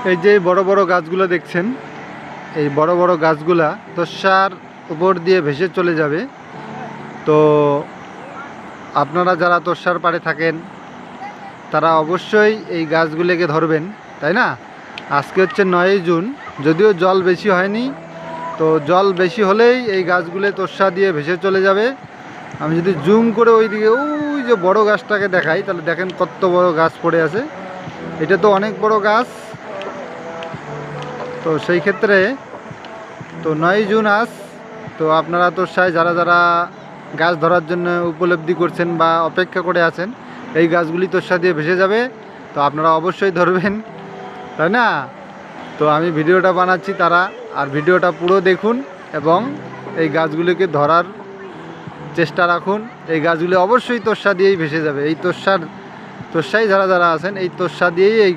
এই যে বড় বড় গাছগুলো দেখছেন, এই বড় বড় গাছগুলা তোষার উপর দিয়ে ভেসে চলে যাবে। তো আপনারা যারা তোষার পাড়ে থাকেন তারা অবশ্যই এই গাছগুলোকে ধরবেন, তাই না? আজকে হচ্ছে 9ই জুন, যদিও জল বেশি হয়নি, তো জল বেশি হলেই এই গাছগুলো তোষা দিয়ে ভেসে চলে যাবে। আমি যদি জুম করে ওই দিকে ওই যে বড় গাছটাকে দেখাই, তাহলে দেখেন কত বড় গাছ পড়ে আছে। এটা তো অনেক বড় গাছ। তো সেই ক্ষেত্রে তো 9ই জুন আজ, তো আপনারা তোষায় যারা যারা গাছ ধরার জন্য উপলব্ধি করছেন বা অপেক্ষা করে আছেন, এই গাছগুলি তোষা দিয়ে ভেসে যাবে। তো আপনারা অবশ্যই ধরবেন, তাই না? তো আমি ভিডিওটা বানাচ্ছি, তারা আর ভিডিওটা পুরো দেখুন এবং এই গাছগুলিকে ধরার চেষ্টা রাখুন। এই গাছগুলি অবশ্যই তোষা দিয়েই ভেসে যাবে। এই তোষায় যারা যারা আছেন, এই তোষা দিয়েই এই